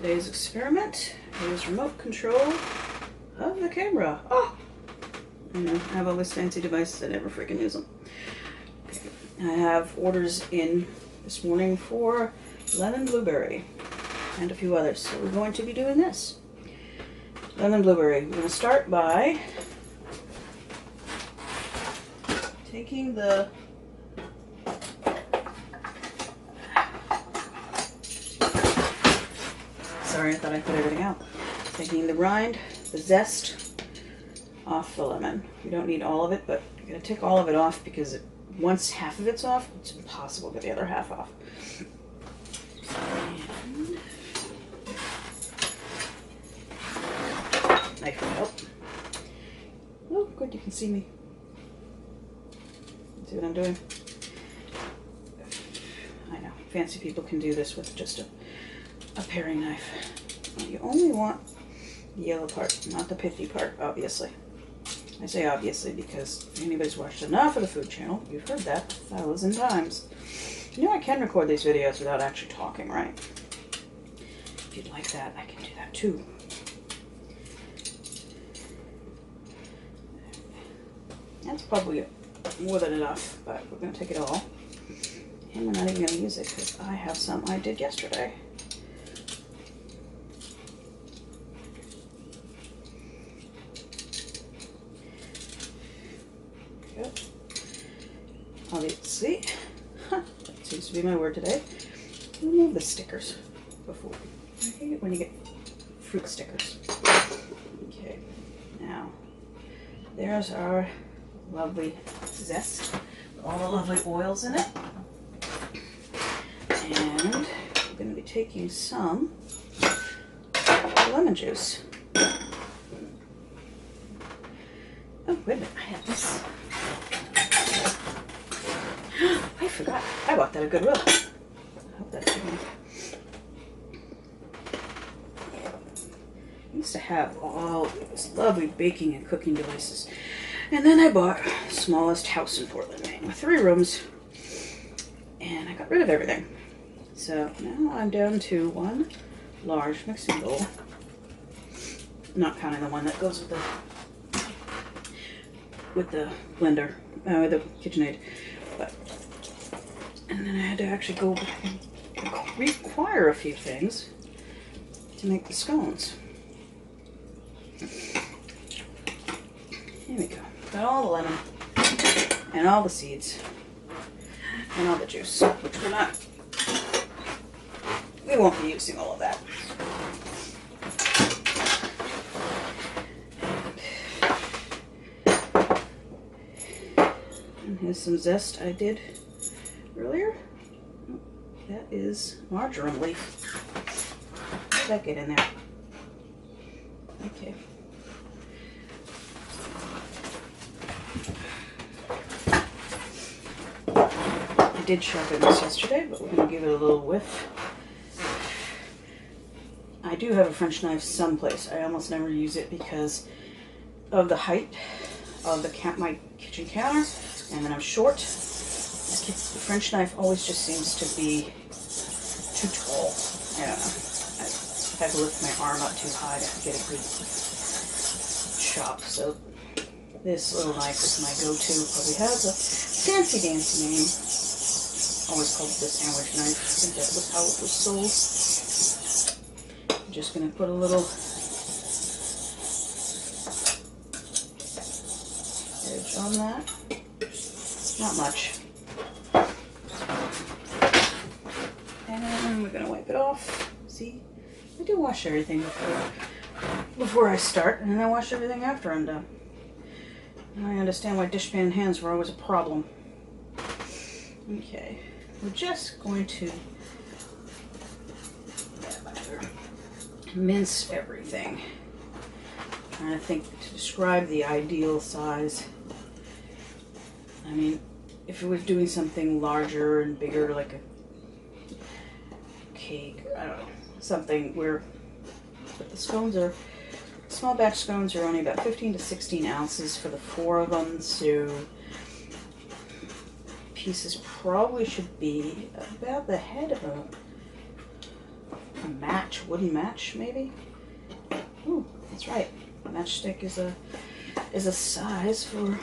Today's experiment is remote control of the camera. Oh! I know, I have all these fancy devices, I never freaking use them. Okay. I have orders in this morning for lemon blueberry and a few others. So we're going to be doing this. Lemon blueberry. We're going to start by taking the sorry, I thought I put everything out. Taking the rind, the zest off the lemon. You don't need all of it, but you're going to take all of it off because once half of it's off, it's impossible to get the other half off. And knife will help. Oh, good, you can see me. See what I'm doing? I know, fancy people can do this with just a paring knife. You only want the yellow part, not the pithy part, obviously. I say obviously because if anybody's watched enough of the food channel, you've heard that 1,000 times. You know I can record these videos without actually talking, right? If you'd like that, I can do that too. That's probably more than enough, but we're going to take it all. And we're not even going to use it because I have some I did yesterday. Good. Obviously, that seems to be my word today. Remove the stickers before. I hate it when you get fruit stickers. Okay, now there's our lovely zest with all the lovely oils in it. And we're going to be taking some lemon juice. Oh, wait a minute, I have this. I forgot. I bought that at Goodwill. I hope that's good. I used to have all these lovely baking and cooking devices. And then I bought the smallest house in Portland, Maine, with 3 rooms. And I got rid of everything. So now I'm down to 1 large mixing bowl. Not counting the one that goes with the blender, the KitchenAid. And then I had to actually go back and require a few things to make the scones. Here we go. Got all the lemon and all the seeds and all the juice, which we won't be using all of that. And here's some zest I did earlier. That is marjoram leaf. Let that get in there. Okay. I did sharpen this yesterday, but we're going to give it a little whiff. I do have a French knife someplace. I almost never use it because of the height of my kitchen counter, and then I'm short. The French knife always just seems to be too tall. I don't know. I have to lift my arm up too high to get a good chop. So this little knife is my go-to. Probably has a fancy dancy name. Always called it the sandwich knife. I think that was how it was sold. I'm just going to put a little edge on that. Not much. And we're going to wipe it off. See? I do wash everything before I start, and then I wash everything after I'm done. And I understand why dishpan hands were always a problem. Okay. We're just going to mince everything. I'm trying to think to describe the ideal size. I mean, if it was doing something larger and bigger, like a cake, I don't know, something where, but the scones are, small batch scones are only about 15 to 16 ounces for the 4 of them, so pieces probably should be about the head of a match, wooden match maybe. Ooh, that's right. A matchstick is a size for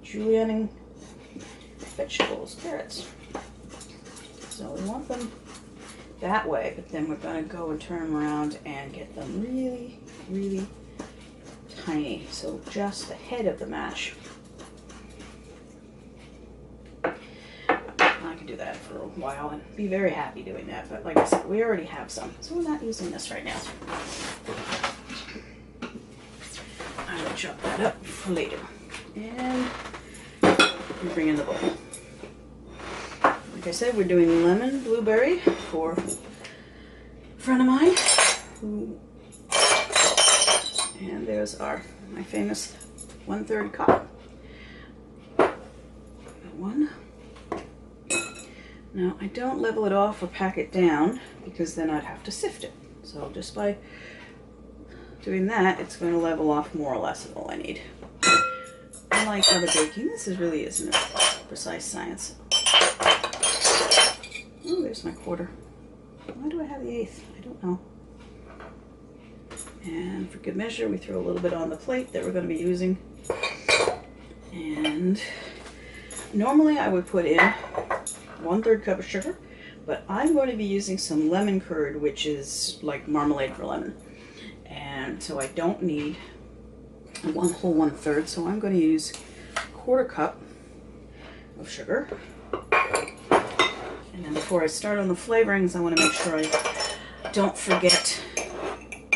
julienning vegetables, carrots. So we want them that way, but then we're going to go and turn them around and get them really, really tiny. So just the head of the match. I can do that for a while and be very happy doing that, but like I said, we already have some, so we're not using this right now. I will chop that up for later. And we bring in the bowl. Like I said, we're doing lemon blueberry for a friend of mine. And there's my famous 1/3 cup. One. Now I don't level it off or pack it down because then I'd have to sift it. So just by doing that, it's going to level off more or less of all I need. Unlike other baking, this really isn't a precise science. Oh, there's my quarter. Why do I have the 1/8? I don't know. And for good measure, we throw a little bit on the plate that we're going to be using. And normally I would put in 1/3 cup of sugar, but I'm going to be using some lemon curd, which is like marmalade for lemon. And so I don't need a whole 1/3, so I'm going to use 1/4 cup of sugar. And then before I start on the flavorings, I want to make sure I don't forget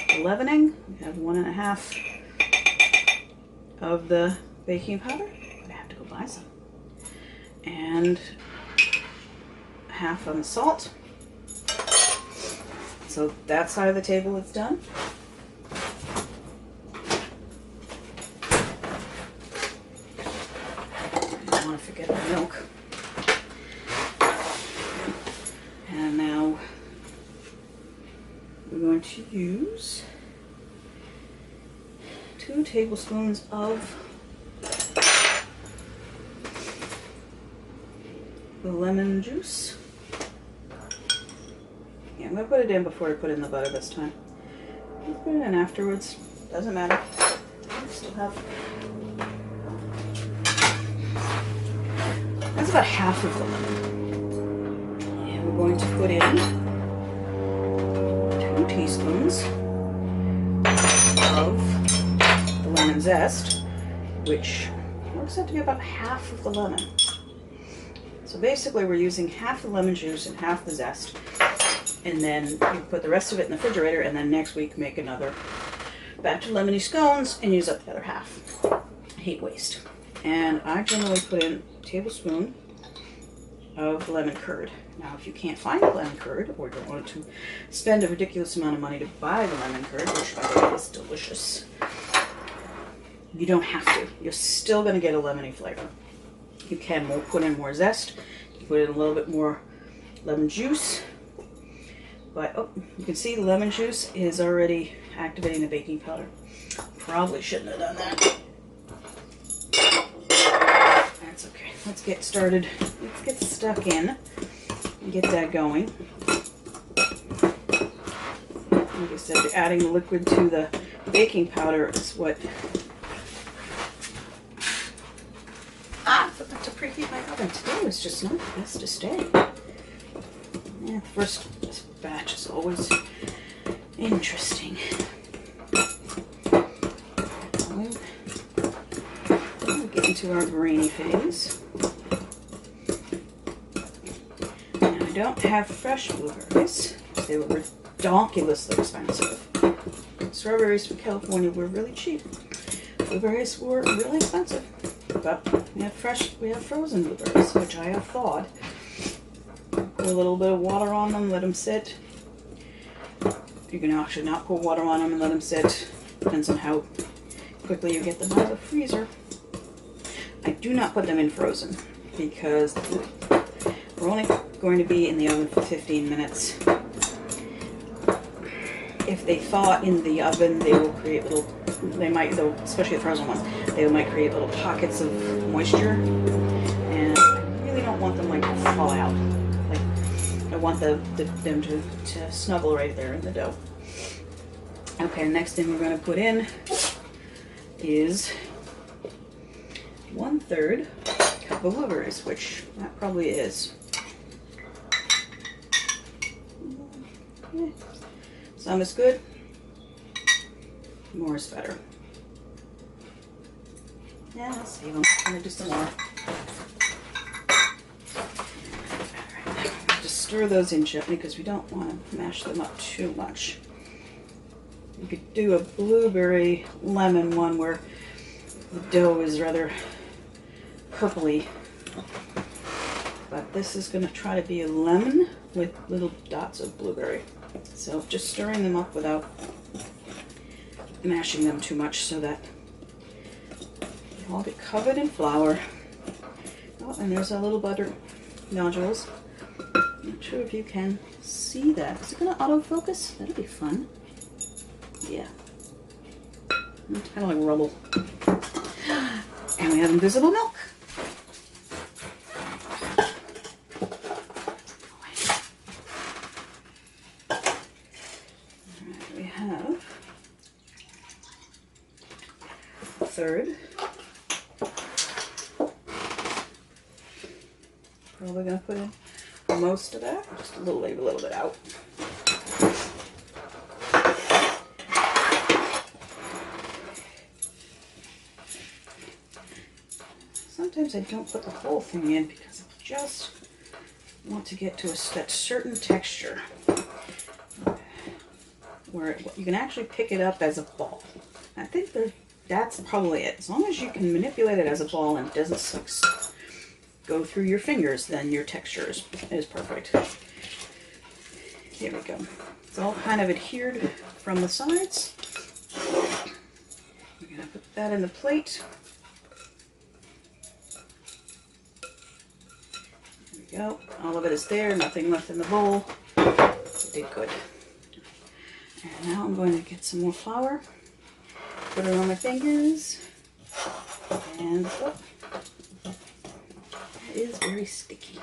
the leavening. We have 1.5 of the baking powder. I have to go buy some. And 1/2 on the salt. So that side of the table is done. I don't want to forget the milk. And now we're going to use 2 tablespoons of the lemon juice. Yeah, I'm going to put it in before I put in the butter this time. I'll put it in afterwards. Doesn't matter. I still have... That's about 1/2 of the lemon. And we're going to put in 2 teaspoons of the lemon zest, which works out to be about 1/2 of the lemon. So basically we're using 1/2 the lemon juice and 1/2 the zest, and then you put the rest of it in the refrigerator, and then next week make another batch of lemony scones and use up the other 1/2. I hate waste. And I generally put in a tablespoon of lemon curd. Now if you can't find lemon curd, or don't want to spend a ridiculous amount of money to buy the lemon curd, which by the way is delicious, you don't have to. You're still going to get a lemony flavor. You can put in more zest, you put in a little bit more lemon juice, but oh, you can see the lemon juice is already activating the baking powder. Probably shouldn't have done that. That's okay. Let's get started. Let's get stuck in and get that going. Like I said, adding the liquid to the baking powder is what... I forgot to preheat my oven. Today was just not the best to stay. Yeah, this batch is always interesting. We'll get into our grainy phase. Now, I don't have fresh blueberries. They were ridiculously expensive. Strawberries from California were really cheap. Blueberries were really expensive. But we have frozen blueberries, which I have thawed. Pour a little bit of water on them, let them sit. You can actually not pour water on them and let them sit. Depends on how quickly you get them out of the freezer. I do not put them in frozen because we're only going to be in the oven for 15 minutes. If they thaw in the oven, they will create little, especially the frozen ones, they might create little pockets of moisture, and I really don't want them like to fall out. Like, I want them to snuggle right there in the dough. Okay, the next thing we're going to put in is 1/3 cup of blueberries, which that probably is. Some is good, more is better. Yeah, I'll save them. I'm going to do some more. Alright, just stir those in gently because we don't want to mash them up too much. You could do a blueberry lemon one where the dough is rather purpley. But this is going to try to be a lemon with little dots of blueberry. So just stirring them up without mashing them too much so that they all get covered in flour. Oh, and there's our little butter nodules. Not sure if you can see that. Is it going to autofocus? That'll be fun. Yeah. It's kind of like rubble. And we have invisible milk. Alright, we have 1/3. Probably going to put in most of that. Just leave a little bit out. Sometimes I don't put the whole thing in because I just want to get to that certain texture where you can actually pick it up as a ball. I think that's probably it. As long as you can manipulate it as a ball and it doesn't go through your fingers, then your texture is perfect. There we go. It's all kind of adhered from the sides. We're going to put that in the plate. Go. All of it is there, nothing left in the bowl. Did good. And now I'm going to get some more flour, put it on my fingers, and oh, it is very sticky.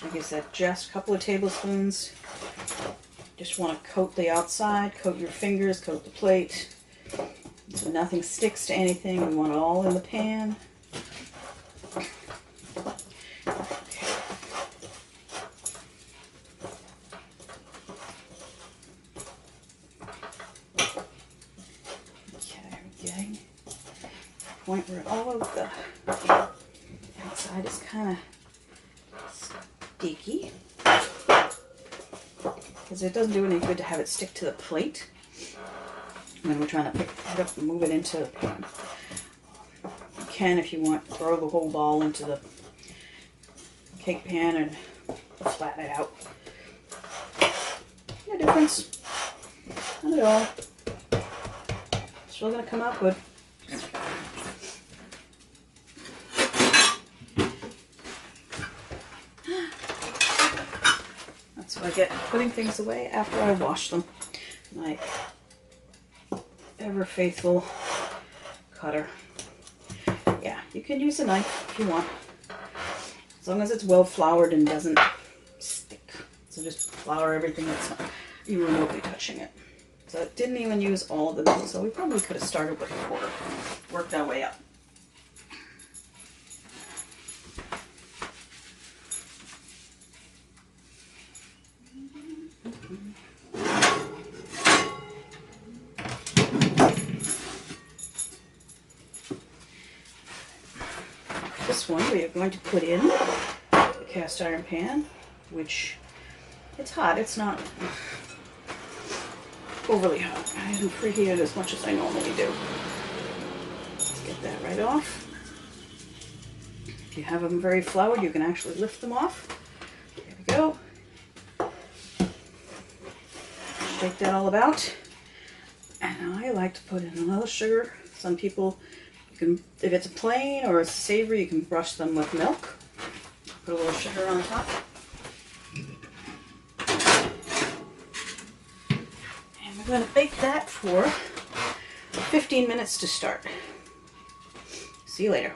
Like I said, just a couple of tablespoons. Just want to coat the outside, coat your fingers, coat the plate, so nothing sticks to anything. We want it all in the pan. Point where all of the outside is kind of sticky, because it doesn't do any good to have it stick to the plate when we're trying to pick it up and move it into the pan. You can, if you want, throw the whole ball into the cake pan and flatten it out. No difference. Not at all. It's still going to come out good. I get putting things away after I wash them. My ever faithful cutter. Yeah, you can use a knife if you want, as long as it's well floured and doesn't stick. So just flour everything that's not even remotely touching it. So it didn't even use all of the milk, so we probably could have started with a quarter, worked our way up. This one we are going to put in the cast iron pan, which it's hot. It's not overly hot. I haven't preheated as much as I normally do. Let's get that right off. If you have them very floured, you can actually lift them off. There we go. Shake that all about. And I like to put in a little sugar. Some people, if it's a plain or a savory, you can brush them with milk. Put a little sugar on top. And we're going to bake that for 15 minutes to start. See you later.